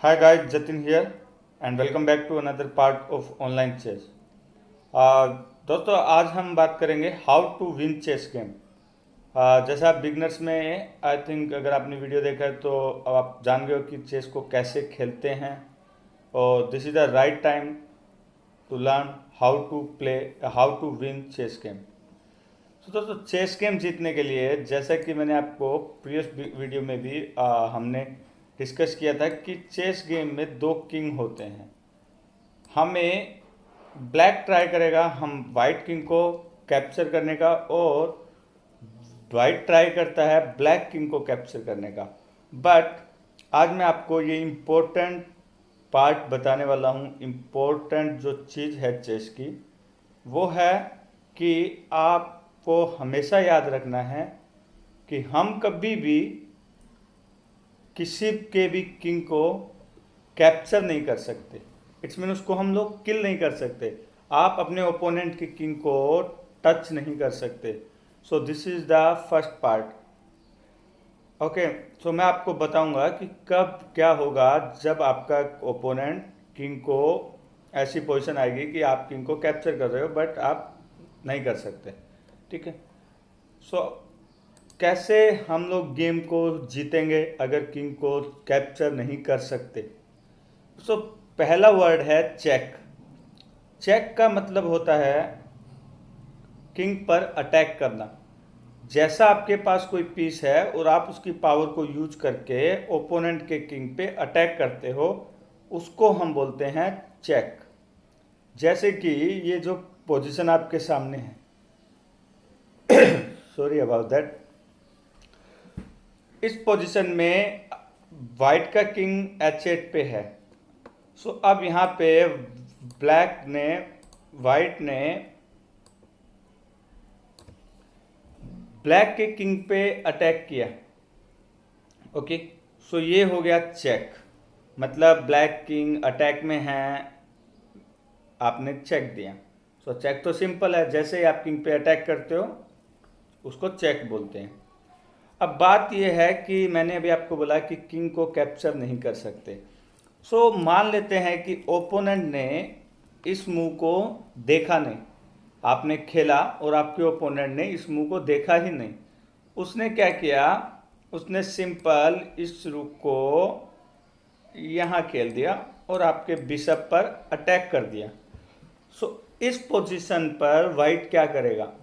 Hi guys, Jatin here and welcome back to another part of online chess. दोस्तों आज हम बात करेंगे how to win chess game. जैसे आप बिगनर्स में आई थिंक अगर आपने वीडियो देखा है तो अब आप जान गए हो कि चेस को कैसे खेलते हैं और this is the right time to learn how to win chess game. तो दोस्तों चेस गेम जीतने के लिए जैसा कि मैंने आपको प्रीवियस वीडियो में भी हमने डिस्कस किया था कि चेस गेम में दो किंग होते हैं। हमें ब्लैक ट्राई करेगा हम वाइट किंग को कैप्चर करने का और वाइट ट्राई करता है ब्लैक किंग को कैप्चर करने का। बट आज मैं आपको ये इम्पोर्टेंट पार्ट बताने वाला हूँ। इम्पोर्टेंट जो चीज़ है चेस की वो है कि आपको हमेशा याद रखना है कि हम कभी भी किसी के भी किंग को कैप्चर नहीं कर सकते। इट्स मीन उसको हम लोग किल नहीं कर सकते। आप अपने ओपोनेंट के किंग को टच नहीं कर सकते। So this is the first part. Okay, so मैं आपको बताऊंगा कि कब क्या होगा जब आपका ओपोनेंट किंग को ऐसी पोजीशन आएगी कि आप किंग को कैप्चर कर रहे हो बट आप नहीं कर सकते। ठीक है, सो कैसे हम लोग गेम को जीतेंगे अगर किंग को कैप्चर नहीं कर सकते। सो पहला वर्ड है चेक। चेक का मतलब होता है किंग पर अटैक करना। जैसा आपके पास कोई पीस है और आप उसकी पावर को यूज करके ओपोनेंट के किंग पे अटैक करते हो उसको हम बोलते हैं चेक। जैसे कि ये जो पोजीशन आपके सामने है, सॉरी अबाउट दैट, इस पोजीशन में वाइट का किंग H8 पे है। सो अब यहाँ पे वाइट ने ब्लैक के किंग पे अटैक किया। ओके, सो ये हो गया चेक। मतलब ब्लैक किंग अटैक में है, आपने चेक दिया। सो चेक तो सिंपल है, जैसे ही आप किंग पे अटैक करते हो उसको चेक बोलते हैं। अब बात यह है कि मैंने अभी आपको बोला कि किंग को कैप्चर नहीं कर सकते। सो मान लेते हैं कि ओपोनेंट ने इस मूव को देखा नहीं। आपने खेला और आपके ओपोनेंट ने इस मूव को देखा ही नहीं। उसने क्या किया, उसने सिंपल इस रुक को यहाँ खेल दिया और आपके बिशप पर अटैक कर दिया। सो इस पोजीशन पर वाइट क्या करेगा।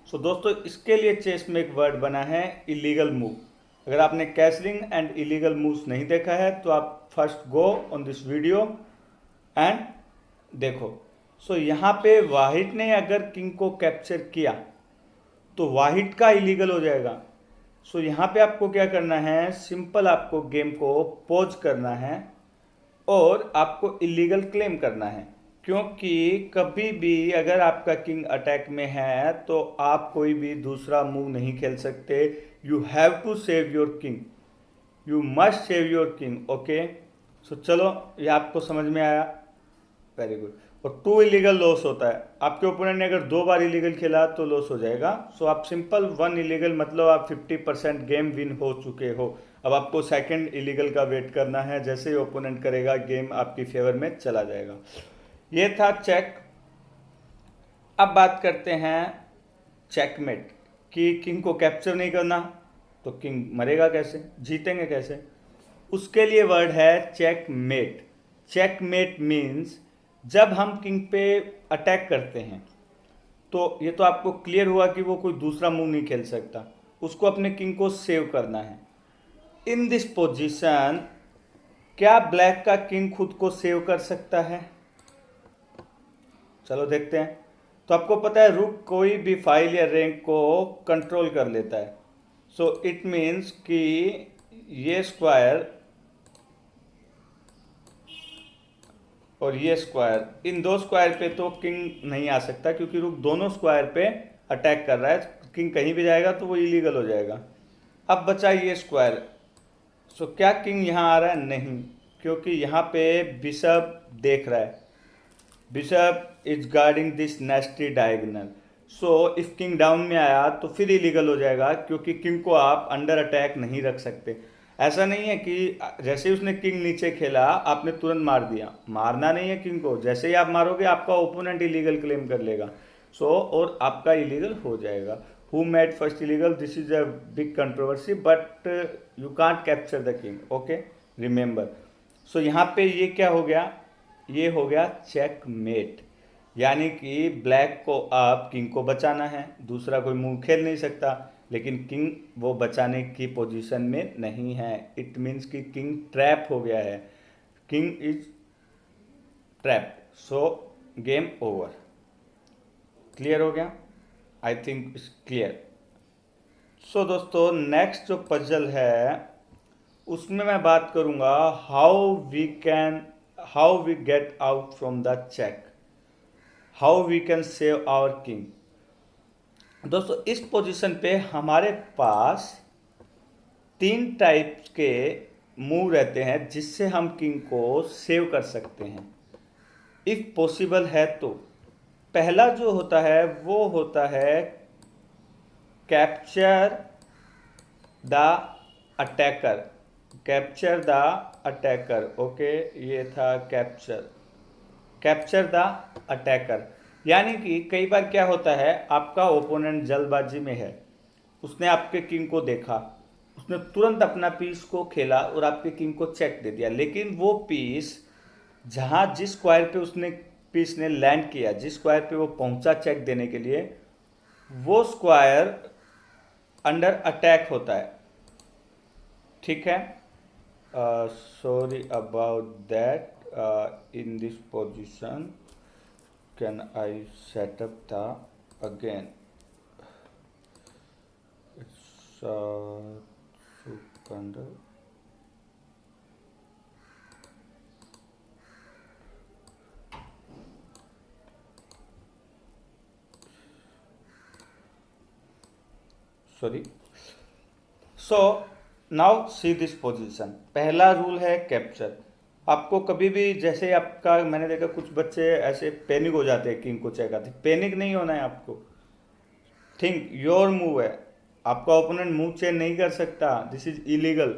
सो दोस्तों इसके लिए चेस में एक वर्ड बना है इलीगल मूव। अगर आपने कैसलिंग एंड इलीगल मूव्स नहीं देखा है तो आप first go on this video and देखो। सो यहाँ पे वाहिट ने अगर किंग को कैप्चर किया तो वाहिट का इलीगल हो जाएगा। सो यहाँ पे आपको क्या करना है, सिंपल आपको गेम को पॉज करना है और आपको इलीगल क्लेम करना है। क्योंकि कभी भी अगर आपका किंग अटैक में है तो आप कोई भी दूसरा मूव नहीं खेल सकते। You have to save your king, you must save your king. Okay, so चलो ये आपको समझ में आया, वेरी गुड। और टू इलीगल लॉस होता है। आपके ओपोनेंट ने अगर दो बार इलीगल खेला तो लॉस हो जाएगा। सो आप सिंपल वन इलीगल मतलब आप 50% गेम विन हो चुके हो। अब आपको सेकंड इलीगल का वेट करना है, जैसे ही ओपोनेंट करेगा गेम आपकी फेवर में चला जाएगा। ये था चेक। अब बात करते हैं चेकमेट कि किंग को कैप्चर नहीं करना तो किंग मरेगा कैसे, जीतेंगे कैसे। उसके लिए वर्ड है चेकमेट। चेकमेट मीन्स जब हम किंग पे अटैक करते हैं तो ये तो आपको क्लियर हुआ कि वो कोई दूसरा मूव नहीं खेल सकता, उसको अपने किंग को सेव करना है। इन दिस पोजीशन क्या ब्लैक का किंग खुद को सेव कर सकता है, चलो देखते हैं। तो आपको पता है रुक कोई भी फाइल या रैंक को कंट्रोल कर लेता है। सो इट मीन्स कि ये स्क्वायर और ये स्क्वायर, इन दो स्क्वायर पे तो किंग नहीं आ सकता क्योंकि रुक दोनों स्क्वायर पे अटैक कर रहा है। किंग कहीं भी जाएगा तो वो इलीगल हो जाएगा। अब बचा ये स्क्वायर। सो क्या किंग यहाँ आ रहा है, नहीं, क्योंकि यहाँ पे बिशप देख रहा है। Bishop is guarding this nasty diagonal. So if king down में आया तो फिर इलीगल हो जाएगा क्योंकि किंग को आप अंडर अटैक नहीं रख सकते। ऐसा नहीं है कि जैसे ही उसने किंग नीचे खेला आपने तुरंत मार दिया, मारना नहीं है किंग को, जैसे ही आप मारोगे आपका ओपोनेंट इलीगल क्लेम कर लेगा। सो और आपका इलीगल हो जाएगा। Who made first illegal, this is a big controversy, but you can't capture the king, okay, remember. So यहाँ पे ये क्या हो गया, ये हो गया चेकमेट, यानी कि ब्लैक को अब किंग को बचाना है, दूसरा कोई मूव खेल नहीं सकता, लेकिन किंग वो बचाने की पोजीशन में नहीं है। इट मीन्स कि किंग ट्रैप हो गया है, king is trap, so game over. Clear हो गया? I think it's clear. So दोस्तों नेक्स्ट जो पजल है उसमें मैं बात करूंगा how we get out from the check, how we can save our king. दोस्तों इस पोजीशन पे हमारे पास 3 टाइप के मूव रहते हैं जिससे हम किंग को सेव कर सकते हैं इफ पॉसिबल है तो। पहला जो होता है वो होता है capture the attacker, capture the attacker, okay, ये था कैप्चर द अटैकर। यानी कि कई बार क्या होता है, आपका ओपोनेंट जल्दबाजी में है, उसने आपके किंग को देखा, उसने तुरंत अपना पीस को खेला और आपके किंग को चेक दे दिया, लेकिन वो पीस जहां जिस स्क्वायर पे उसने पीस ने लैंड किया, जिस स्क्वायर पे वो पहुंचा चेक देने के लिए, वो स्क्वायर अंडर अटैक होता है, ठीक है। Sorry about that, in this position can I set up the again, it's सुकंदर, sorry. So now see this position, पहला रूल है कैप्चर। आपको कभी भी जैसे आपका, मैंने देखा कुछ बच्चे ऐसे पैनिक हो जाते हैं किंग को चेक आते, पैनिक नहीं होना है आपको। थिंक योर मूव है, आपका ओपोनेंट मूव चेंज नहीं कर सकता, दिस इज इलीगल,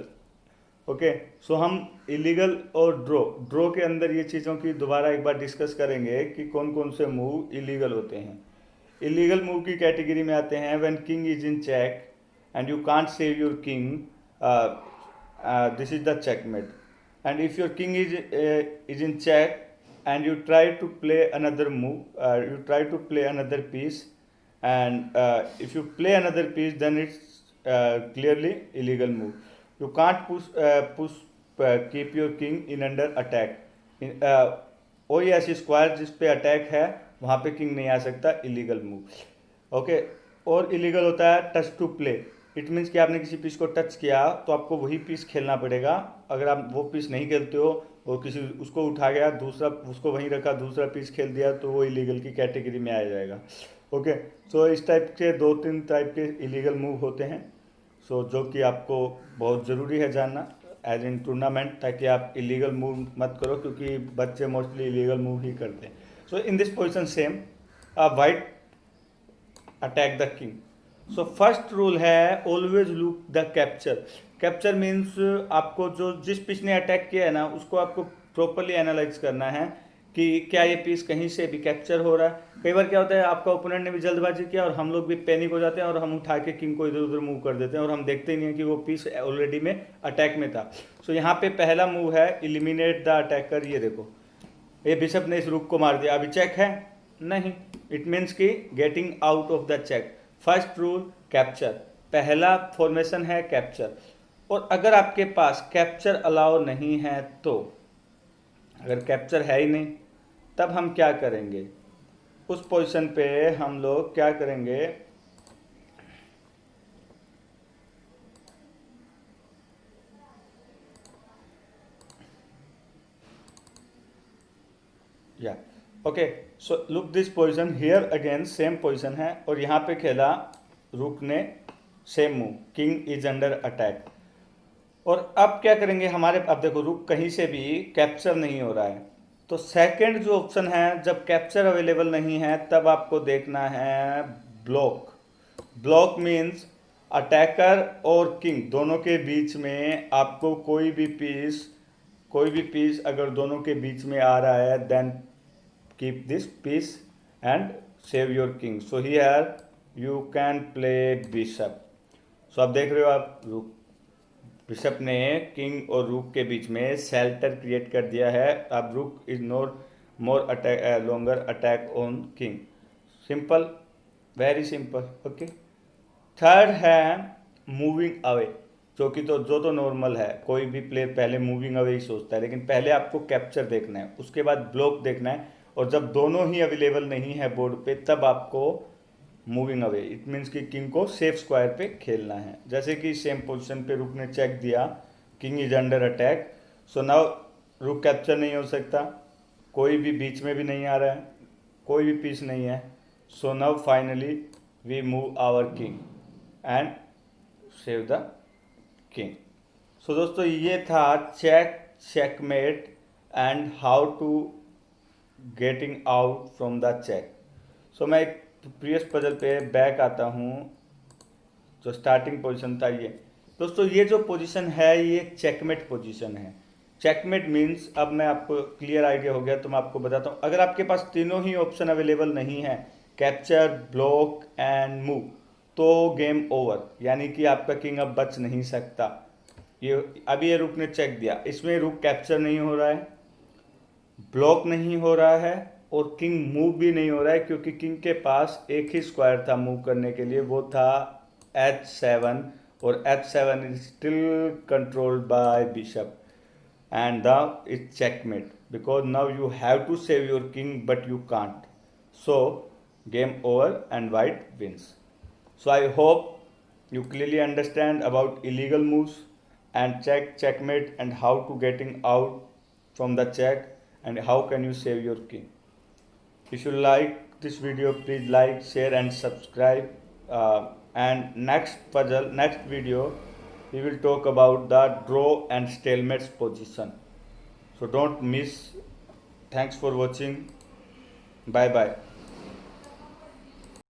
ओके। सो हम इलीगल और ड्रॉ के अंदर ये चीज़ों की दोबारा एक बार डिस्कस करेंगे कि कौन कौन से मूव इलीगल होते हैं। इलीगल मूव की कैटेगरी में आते हैं when king is in check and you can't save your king, this is the checkmate. And if your king is in check and you try to play another move, you try to play another piece, and if you play another piece then it's clearly illegal move. You can't keep your king in under attack. कोई ऐसी square जिस पे attack है वहाँ पे king नहीं आ सकता, इलीगल मूव, ओके। और इलीगल होता है touch to play, it means कि आपने किसी पीस को टच किया तो आपको वही पीस खेलना पड़ेगा। अगर आप वो पीस नहीं खेलते हो और किसी उसको उठा गया, दूसरा उसको वहीं रखा, दूसरा पीस खेल दिया, तो वो इलीगल की कैटेगरी में आ जाएगा, ओके। सो इस टाइप के 2-3 टाइप के इलीगल मूव होते हैं, सो जो कि आपको बहुत ज़रूरी है जानना एज इन टूर्नामेंट, ताकि आप इलीगल मूव मत करो, क्योंकि बच्चे मोस्टली इलीगल मूव ही करते हैं। So in this position same, white attack the king. So first rule है always look the capture. Capture means आपको जो जिस पीस ने अटैक किया है ना, उसको आपको प्रॉपरली एनालाइज करना है कि क्या ये पीस कहीं से भी कैप्चर हो रहा है। कई बार क्या होता है, आपका ओपोनेंट ने भी जल्दबाजी किया और हम लोग भी पैनिक हो जाते हैं और हम उठा के किंग को इधर उधर मूव कर देते हैं और हम देखते ही नहीं है कि वो पीस ऑलरेडी में अटैक में था। सो यहाँ पे पहला मूव है इलिमिनेट द अटैकर। ये देखो, ये बिशप ने इस रूक को मार दिया, अभी चेक है नहीं, इट मीन्स कि getting out of the check. First rule capture, पहला फॉर्मेशन है कैप्चर। और अगर आपके पास कैप्चर अलाउ नहीं है तो, अगर कैप्चर है ही नहीं, तब हम क्या करेंगे, उस पोजीशन पे हम लोग क्या करेंगे, या okay. So look this position here again, same position है और यहाँ पे खेला रुक ने same move, king is under attack. और अब क्या करेंगे हमारे, अब देखो रुक कहीं से भी कैप्चर नहीं हो रहा है, तो सेकंड जो ऑप्शन है, जब कैप्चर अवेलेबल नहीं है तब आपको देखना है ब्लॉक। ब्लॉक मीन्स अटैकर और किंग दोनों के बीच में आपको कोई भी पीस अगर दोनों के बीच में आ रहा है, then keep this piece and save your king. So here you can play bishop. So आप देख रहे हो, आप बिशप ने किंग और रूक के बीच में शेल्टर क्रिएट कर दिया है। अब रूक is not more attack longer attack on king. Simple, very simple. Okay. Third है मूविंग अवे, जो तो नॉर्मल है, कोई भी प्लेयर पहले मूविंग अवे ही सोचता है, लेकिन पहले आपको कैप्चर देखना है, उसके बाद ब्लॉक देखना है, और जब दोनों ही अवेलेबल नहीं है बोर्ड पे तब आपको मूविंग अवे, इट मीन्स कि किंग को सेफ स्क्वायर पे खेलना है। जैसे कि सेम पोजीशन पे रुक ने चेक दिया, king is under attack, so now रुक कैप्चर नहीं हो सकता, कोई भी बीच में भी नहीं आ रहा है, कोई भी पीस नहीं है। So now finally we move our king and save the king. So दोस्तों ये था checkmate and how to getting out from the check. So मैं एक प्रीवियस पजल पे बैक आता हूँ, जो स्टार्टिंग पोजीशन था ये। दोस्तों ये जो पोजीशन है ये चेकमेट पोजीशन है। चेकमेट मीन्स, अब मैं आपको क्लियर आइडिया हो गया तो मैं आपको बताता हूँ, अगर आपके पास तीनों ही ऑप्शन अवेलेबल नहीं है, कैप्चर, ब्लॉक एंड मूव, तो गेम ओवर, यानी कि आपका किंग अब बच नहीं सकता। ये अभी ये रुक ने चेक दिया, इसमें रुक कैप्चर नहीं हो रहा है, ब्लॉक नहीं हो रहा है, और किंग मूव भी नहीं हो रहा है, क्योंकि किंग के पास एक ही स्क्वायर था मूव करने के लिए, वो था h7, और h7 is still controlled by bishop, and now it's checkmate because now you have to save your king but you can't, so game over and white wins. So I hope you clearly understand about illegal moves and checkmate and how to getting out from the check and how can you save your king. If you like this video, please like, share and subscribe. And next video, we will talk about the draw and stalemates position. So don't miss. Thanks for watching. Bye bye.